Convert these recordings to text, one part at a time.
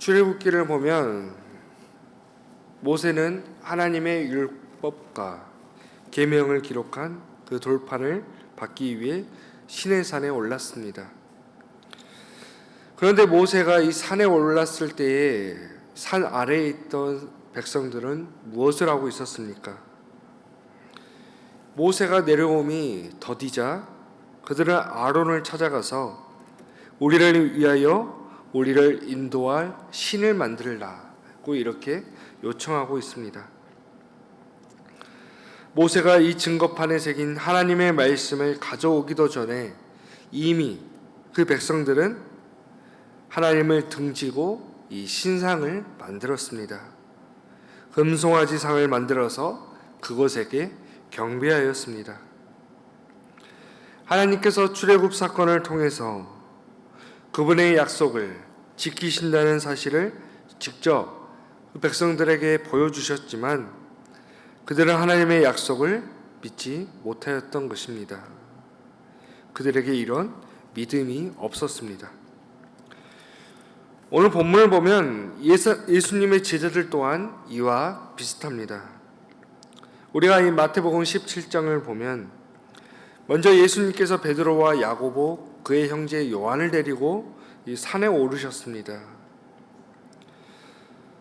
출애굽기를 보면 모세는 하나님의 율법과 계명을 기록한 그 돌판을 받기 위해 시내산에 올랐습니다. 그런데 모세가 이 산에 올랐을 때에 산 아래에 있던 백성들은 무엇을 하고 있었습니까? 모세가 내려옴이 더디자 그들은 아론을 찾아가서 우리를 위하여 우리를 인도할 신을 만들라고 이렇게 요청하고 있습니다. 모세가 이 증거판에 새긴 하나님의 말씀을 가져오기도 전에 이미 그 백성들은 하나님을 등지고 이 신상을 만들었습니다. 금송아지 상을 만들어서 그것에게 경배하였습니다. 하나님께서 출애굽 사건을 통해서 그분의 약속을 지키신다는 사실을 직접 백성들에게 보여주셨지만 그들은 하나님의 약속을 믿지 못하였던 것입니다. 그들에게 이런 믿음이 없었습니다. 오늘 본문을 보면 예수님의 제자들 또한 이와 비슷합니다. 우리가 이 마태복음 17장을 보면 먼저 예수님께서 베드로와 야고보 그의 형제 요한을 데리고 이 산에 오르셨습니다.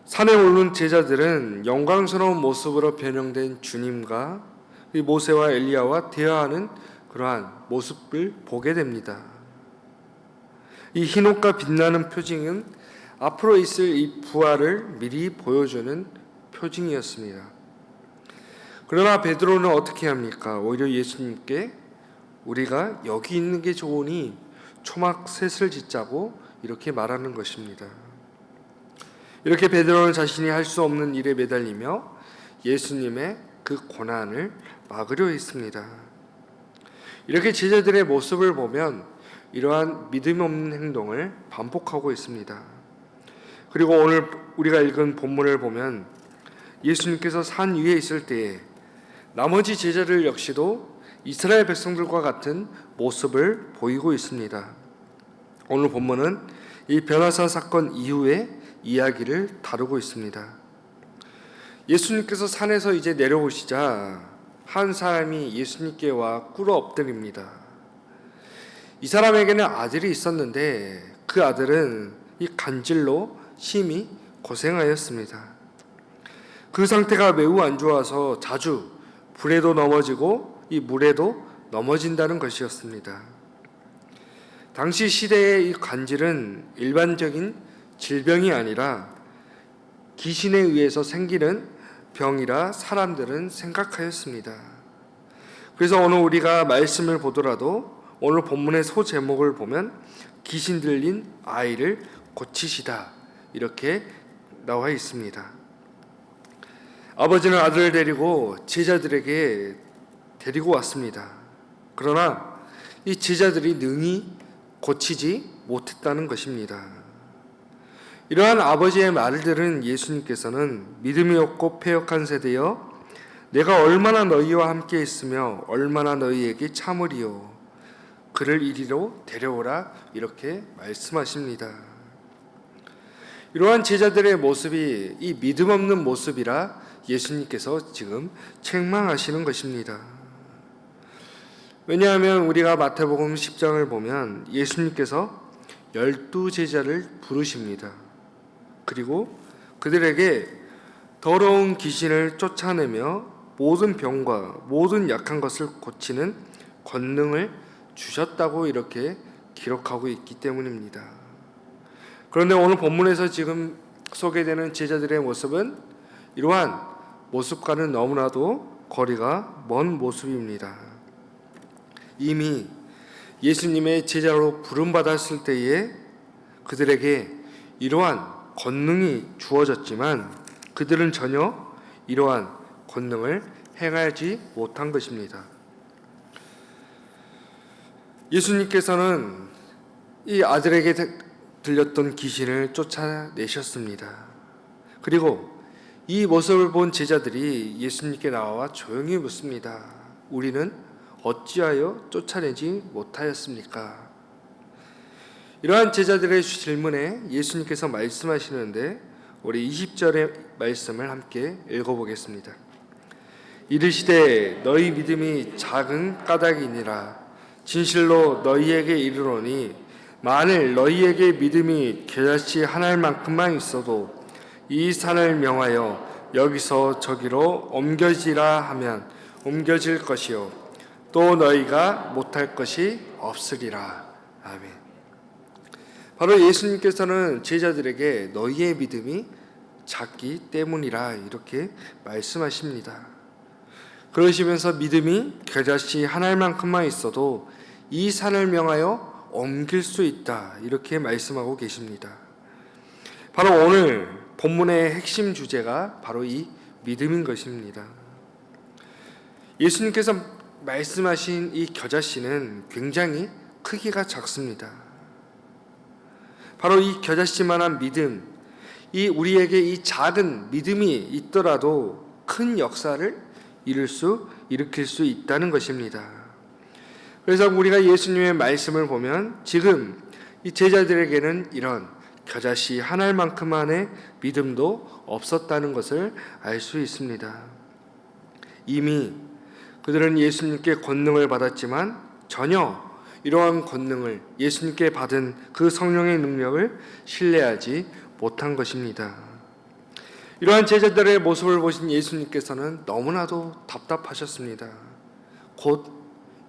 산에 오른 제자들은 영광스러운 모습으로 변형된 주님과 이 모세와 엘리야와 대화하는 그러한 모습을 보게 됩니다. 이 흰옷과 빛나는 표징은 앞으로 있을 이 부활을 미리 보여주는 표징이었습니다. 그러나 베드로는 어떻게 합니까? 오히려 예수님께 우리가 여기 있는 게 좋으니 초막 셋을 짓자고 이렇게 말하는 것입니다. 이렇게 베드로는 자신이 할 수 없는 일에 매달리며 예수님의 그 고난을 막으려 했습니다. 이렇게 제자들의 모습을 보면 이러한 믿음 없는 행동을 반복하고 있습니다. 그리고 오늘 우리가 읽은 본문을 보면 예수님께서 산 위에 있을 때에 나머지 제자들 역시도 이스라엘 백성들과 같은 모습을 보이고 있습니다. 오늘 본문은 이 변화사 사건 이후의 이야기를 다루고 있습니다. 예수님께서 산에서 이제 내려오시자 한 사람이 예수님께 와 꿇어 엎드립니다. 이 사람에게는 아들이 있었는데 그 아들은 이 간질로 심히 고생하였습니다. 그 상태가 매우 안 좋아서 자주 불에도 넘어지고 이 물에도 넘어진다는 것이었습니다. 당시 시대의 이 간질은 일반적인 질병이 아니라 귀신에 의해서 생기는 병이라 사람들은 생각하였습니다. 그래서 오늘 우리가 말씀을 보더라도 오늘 본문의 소 제목을 보면 귀신 들린 아이를 고치시다 이렇게 나와 있습니다. 아버지는 아들을 데리고 제자들에게 데리고 왔습니다. 그러나 이 제자들이 능히 고치지 못했다는 것입니다. 이러한 아버지의 말을 들은 예수님께서는 믿음이 없고 패역한 세대여 내가 얼마나 너희와 함께 있으며 얼마나 너희에게 참으리요 그를 이리로 데려오라 이렇게 말씀하십니다. 이러한 제자들의 모습이 이 믿음 없는 모습이라 예수님께서 지금 책망하시는 것입니다. 왜냐하면 우리가 마태복음 10장을 보면 예수님께서 12제자를 부르십니다. 그리고 그들에게 더러운 귀신을 쫓아내며 모든 병과 모든 약한 것을 고치는 권능을 주셨다고 이렇게 기록하고 있기 때문입니다. 그런데 오늘 본문에서 지금 소개되는 제자들의 모습은 이러한 모습과는 너무나도 거리가 먼 모습입니다. 이미 예수님의 제자로 부름받았을 때에 그들에게 이러한 권능이 주어졌지만 그들은 전혀 이러한 권능을 행하지 못한 것입니다. 예수님께서는 이 아들에게 들렸던 귀신을 쫓아내셨습니다. 그리고 이 모습을 본 제자들이 예수님께 나와 조용히 묻습니다. 우리는 어찌하여 쫓아내지 못하였습니까? 이러한 제자들의 질문에 예수님께서 말씀하시는데 우리 20절의 말씀을 함께 읽어보겠습니다. 이르시되 너희 믿음이 작은 까닭이니라. 진실로 너희에게 이르노니 만일 너희에게 믿음이 겨자씨 한 알만큼만 있어도 이 산을 명하여 여기서 저기로 옮겨지라 하면 옮겨질 것이요 또 너희가 못할 것이 없으리라. 아멘. 바로 예수님께서는 제자들에게 너희의 믿음이 작기 때문이라 이렇게 말씀하십니다. 그러시면서 믿음이 겨자씨 한 알만큼만 있어도 이 산을 명하여 옮길 수 있다 이렇게 말씀하고 계십니다. 바로 오늘 본문의 핵심 주제가 바로 이 믿음인 것입니다. 예수님께서 말씀하신 이 겨자씨는 굉장히 크기가 작습니다. 바로 이 겨자씨만한 믿음, 이 우리에게 이 작은 믿음이 있더라도 큰 역사를 일으킬 수 있다는 것입니다. 그래서 우리가 예수님의 말씀을 보면 지금 이 제자들에게는 이런 겨자씨 한 알만큼만의 믿음도 없었다는 것을 알 수 있습니다. 이미 그들은 예수님께 권능을 받았지만 전혀 이러한 권능을 예수님께 받은 그 성령의 능력을 신뢰하지 못한 것입니다. 이러한 제자들의 모습을 보신 예수님께서는 너무나도 답답하셨습니다. 곧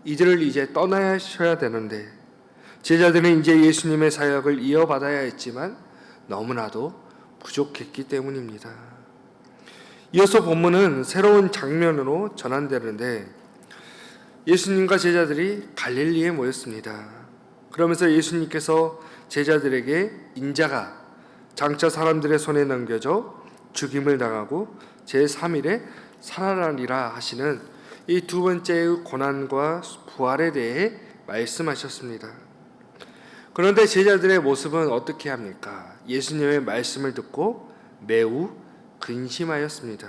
이들을 이제 떠나셔야 되는데 제자들은 이제 예수님의 사역을 이어받아야 했지만 너무나도 부족했기 때문입니다. 이어서 본문은 새로운 장면으로 전환되는데 예수님과 제자들이 갈릴리에 모였습니다. 그러면서 예수님께서 제자들에게 인자가 장차 사람들의 손에 넘겨져 죽임을 당하고 제3일에 살아나리라 하시는 이 두 번째의 고난과 부활에 대해 말씀하셨습니다. 그런데 제자들의 모습은 어떻게 합니까? 예수님의 말씀을 듣고 매우 근심하였습니다.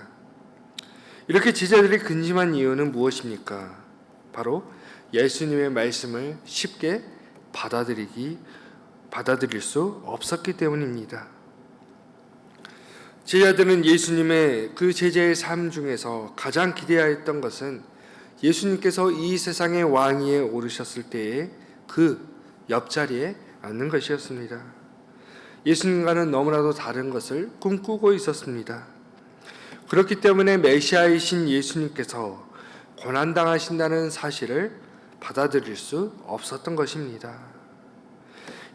이렇게 제자들이 근심한 이유는 무엇입니까? 바로 예수님의 말씀을 쉽게 받아들일 수 없었기 때문입니다. 제자들은 예수님의 그 제자의 삶 중에서 가장 기대하였던 것은 예수님께서 이 세상의 왕위에 오르셨을 때에 그 옆자리에 앉는 것이었습니다. 예수님과는 너무나도 다른 것을 꿈꾸고 있었습니다. 그렇기 때문에 메시아이신 예수님께서 고난당하신다는 사실을 받아들일 수 없었던 것입니다.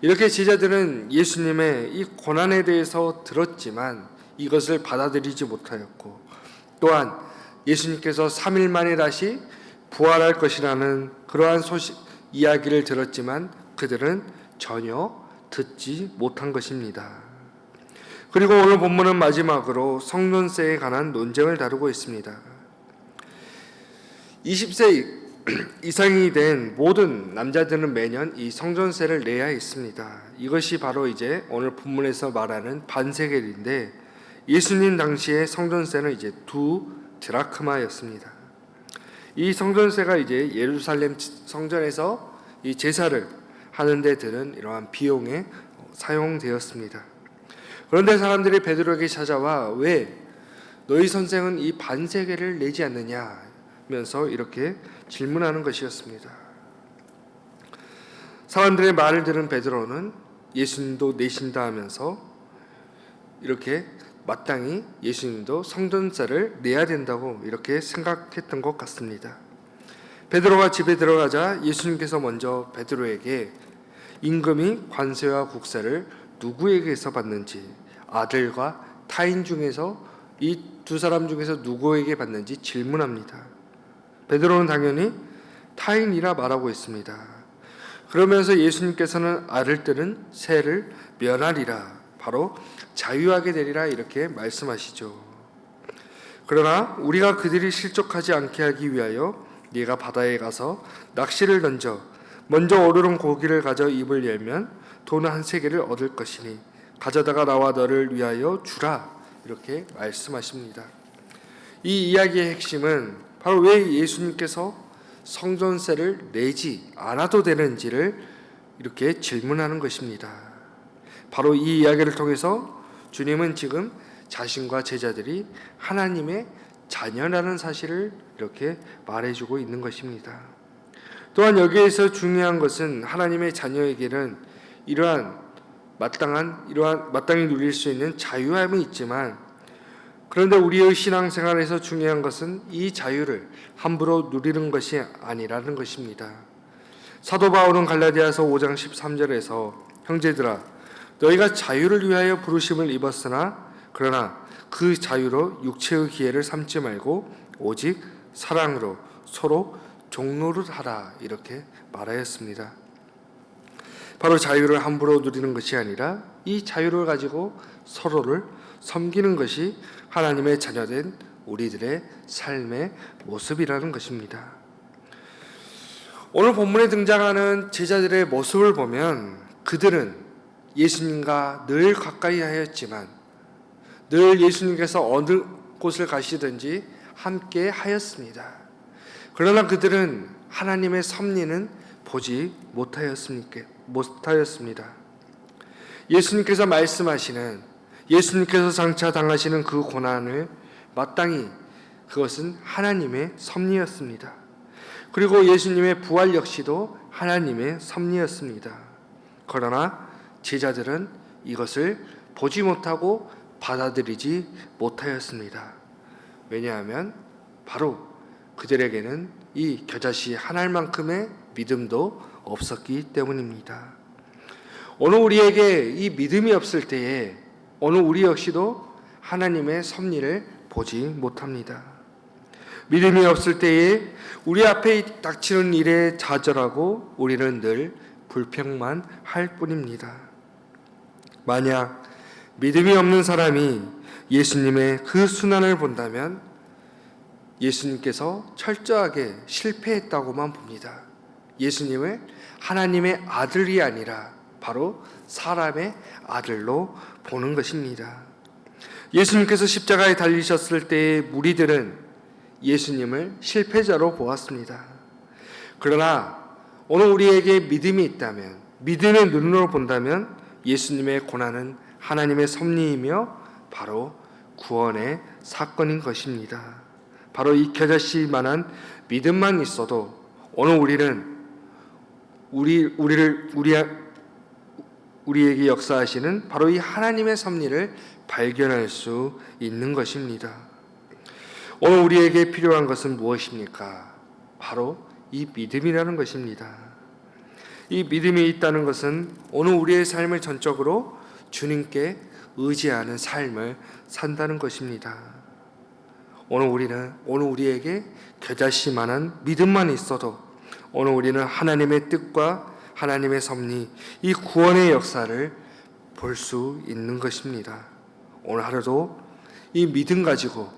이렇게 제자들은 예수님의 이 고난에 대해서 들었지만 이것을 받아들이지 못하였고 또한 예수님께서 3일 만에 다시 부활할 것이라는 그러한 이야기를 들었지만 그들은 전혀 듣지 못한 것입니다. 그리고 오늘 본문은 마지막으로 성전세에 관한 논쟁을 다루고 있습니다. 20세 이상이 된 모든 남자들은 매년 이 성전세를 내야 했습니다. 이것이 바로 이제 오늘 본문에서 말하는 반세겔인데 예수님 당시의 성전세는 이제 2드라크마였습니다. 이 성전세가 이제 예루살렘 성전에서 이 제사를 하는 데 드는 이러한 비용에 사용되었습니다. 그런데 사람들이 베드로에게 찾아와 왜 너희 선생은 이 반세겔을 내지 않느냐 하면서 이렇게 질문하는 것이었습니다. 사람들의 말을 들은 베드로는 예수님도 내신다 하면서 이렇게 마땅히 예수님도 성전세를 내야 된다고 이렇게 생각했던 것 같습니다. 베드로가 집에 들어가자 예수님께서 먼저 베드로에게 임금이 관세와 국세를 누구에게서 받는지, 아들과 타인 중에서 이 두 사람 중에서 누구에게 받는지 질문합니다. 베드로는 당연히 타인이라 말하고 있습니다. 그러면서 예수님께서는 알을 들은 새를 멸하리라, 바로 자유하게 되리라 이렇게 말씀하시죠. 그러나 우리가 그들이 실족하지 않게 하기 위하여 네가 바다에 가서 낚시를 던져 먼저 오르는 고기를 가져 입을 열면 돈 한 세겔을 얻을 것이니 가져다가 나와 너를 위하여 주라 이렇게 말씀하십니다. 이 이야기의 핵심은 바로 왜 예수님께서 성전세를 내지 않아도 되는지를 이렇게 질문하는 것입니다. 바로 이 이야기를 통해서 주님은 지금 자신과 제자들이 하나님의 자녀라는 사실을 이렇게 말해주고 있는 것입니다. 또한 여기에서 중요한 것은 하나님의 자녀에게는 이러한 마땅히 누릴 수 있는 자유함이 있지만, 그런데 우리의 신앙생활에서 중요한 것은 이 자유를 함부로 누리는 것이 아니라는 것입니다. 사도 바울은 갈라디아서 5장 13절에서 형제들아 너희가 자유를 위하여 부르심을 입었으나 그러나 그 자유로 육체의 기회를 삼지 말고 오직 사랑으로 서로 종노릇하라 이렇게 말하였습니다. 바로 자유를 함부로 누리는 것이 아니라 이 자유를 가지고 서로를 섬기는 것이 하나님의 자녀된 우리들의 삶의 모습이라는 것입니다. 오늘 본문에 등장하는 제자들의 모습을 보면 그들은 예수님과 늘 가까이 하였지만 늘 예수님께서 어느 곳을 가시든지 함께 하였습니다. 그러나 그들은 하나님의 섭리는 보지 못하였습니다. 예수님께서 말씀하시는, 예수님께서 장차 당하시는 그 고난을 마땅히 그것은 하나님의 섭리였습니다. 그리고 예수님의 부활 역시도 하나님의 섭리였습니다. 그러나 제자들은 이것을 보지 못하고 받아들이지 못하였습니다. 왜냐하면 바로 그들에게는 이 겨자씨 한 알만큼의 믿음도 없었기 때문입니다. 오늘 우리에게 이 믿음이 없을 때에 오늘 우리 역시도 하나님의 섭리를 보지 못합니다. 믿음이 없을 때에 우리 앞에 닥치는 일에 좌절하고 우리는 늘 불평만 할 뿐입니다. 만약 믿음이 없는 사람이 예수님의 그 순환을 본다면 예수님께서 철저하게 실패했다고만 봅니다. 예수님을 하나님의 아들이 아니라 바로 사람의 아들로 보는 것입니다. 예수님께서 십자가에 달리셨을 때의 무리들은 예수님을 실패자로 보았습니다. 그러나 오늘 우리에게 믿음이 있다면, 믿음의 눈으로 본다면 예수님의 고난은 하나님의 섭리이며 바로 구원의 사건인 것입니다. 바로 이 겨자씨만한 믿음만 있어도 오늘 우리는 우리에게 역사하시는 바로 이 하나님의 섭리를 발견할 수 있는 것입니다. 오늘 우리에게 필요한 것은 무엇입니까? 바로 이 믿음이라는 것입니다. 이 믿음이 있다는 것은 오늘 우리의 삶을 전적으로 주님께 의지하는 삶을 산다는 것입니다. 오늘 우리에게 겨자씨만한 믿음만 있어도 오늘 우리는 하나님의 뜻과 하나님의 섭리, 이 구원의 역사를 볼 수 있는 것입니다. 오늘 하루도 이 믿음 가지고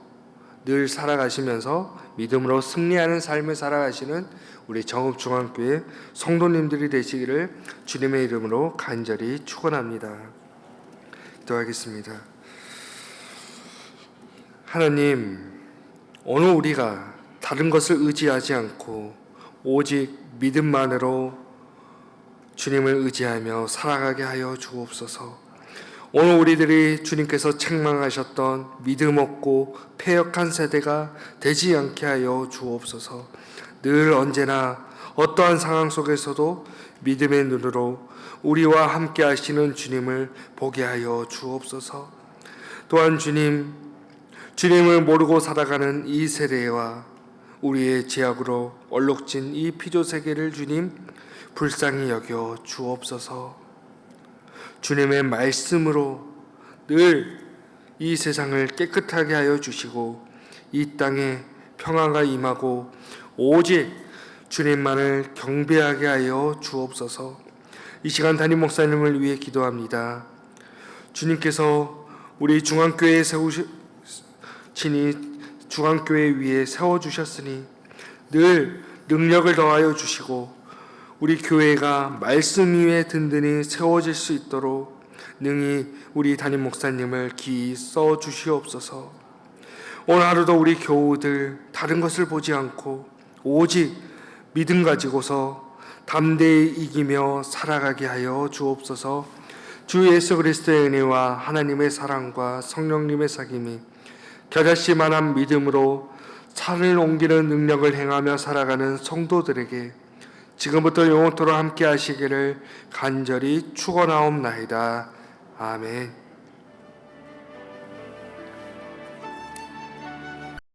늘 살아가시면서 믿음으로 승리하는 삶을 살아가시는 우리 정읍중앙교회 성도님들이 되시기를 주님의 이름으로 간절히 축원합니다. 기도하겠습니다. 하나님, 오늘 우리가 다른 것을 의지하지 않고 오직 믿음만으로 주님을 의지하며 살아가게 하여 주옵소서. 오늘 우리들이 주님께서 책망하셨던 믿음 없고 패역한 세대가 되지 않게 하여 주옵소서. 늘 언제나 어떠한 상황 속에서도 믿음의 눈으로 우리와 함께 하시는 주님을 보게 하여 주옵소서. 또한 주님을 모르고 살아가는 이 세대와 우리의 죄악으로 얼룩진 이 피조세계를 주님 불쌍히 여겨 주옵소서. 주님의 말씀으로 늘 이 세상을 깨끗하게 하여 주시고 이 땅에 평화가 임하고 오직 주님만을 경배하게 하여 주옵소서. 이 시간 담임 목사님을 위해 기도합니다. 주님께서 우리 중앙교회 중앙교회 위에 세워주셨으니 늘 능력을 더하여 주시고 우리 교회가 말씀 위에 든든히 세워질 수 있도록 능히 우리 담임 목사님을 기이 써 주시옵소서. 오늘 하루도 우리 교우들 다른 것을 보지 않고 오직 믿음 가지고서 담대히 이기며 살아가게 하여 주옵소서. 주 예수 그리스도의 은혜와 하나님의 사랑과 성령님의 사귐이 겨자씨만한 믿음으로 산을 옮기는 능력을 행하며 살아가는 성도들에게 지금부터 영원토록 함께 하시기를 간절히 축원하옵나이다. 아멘.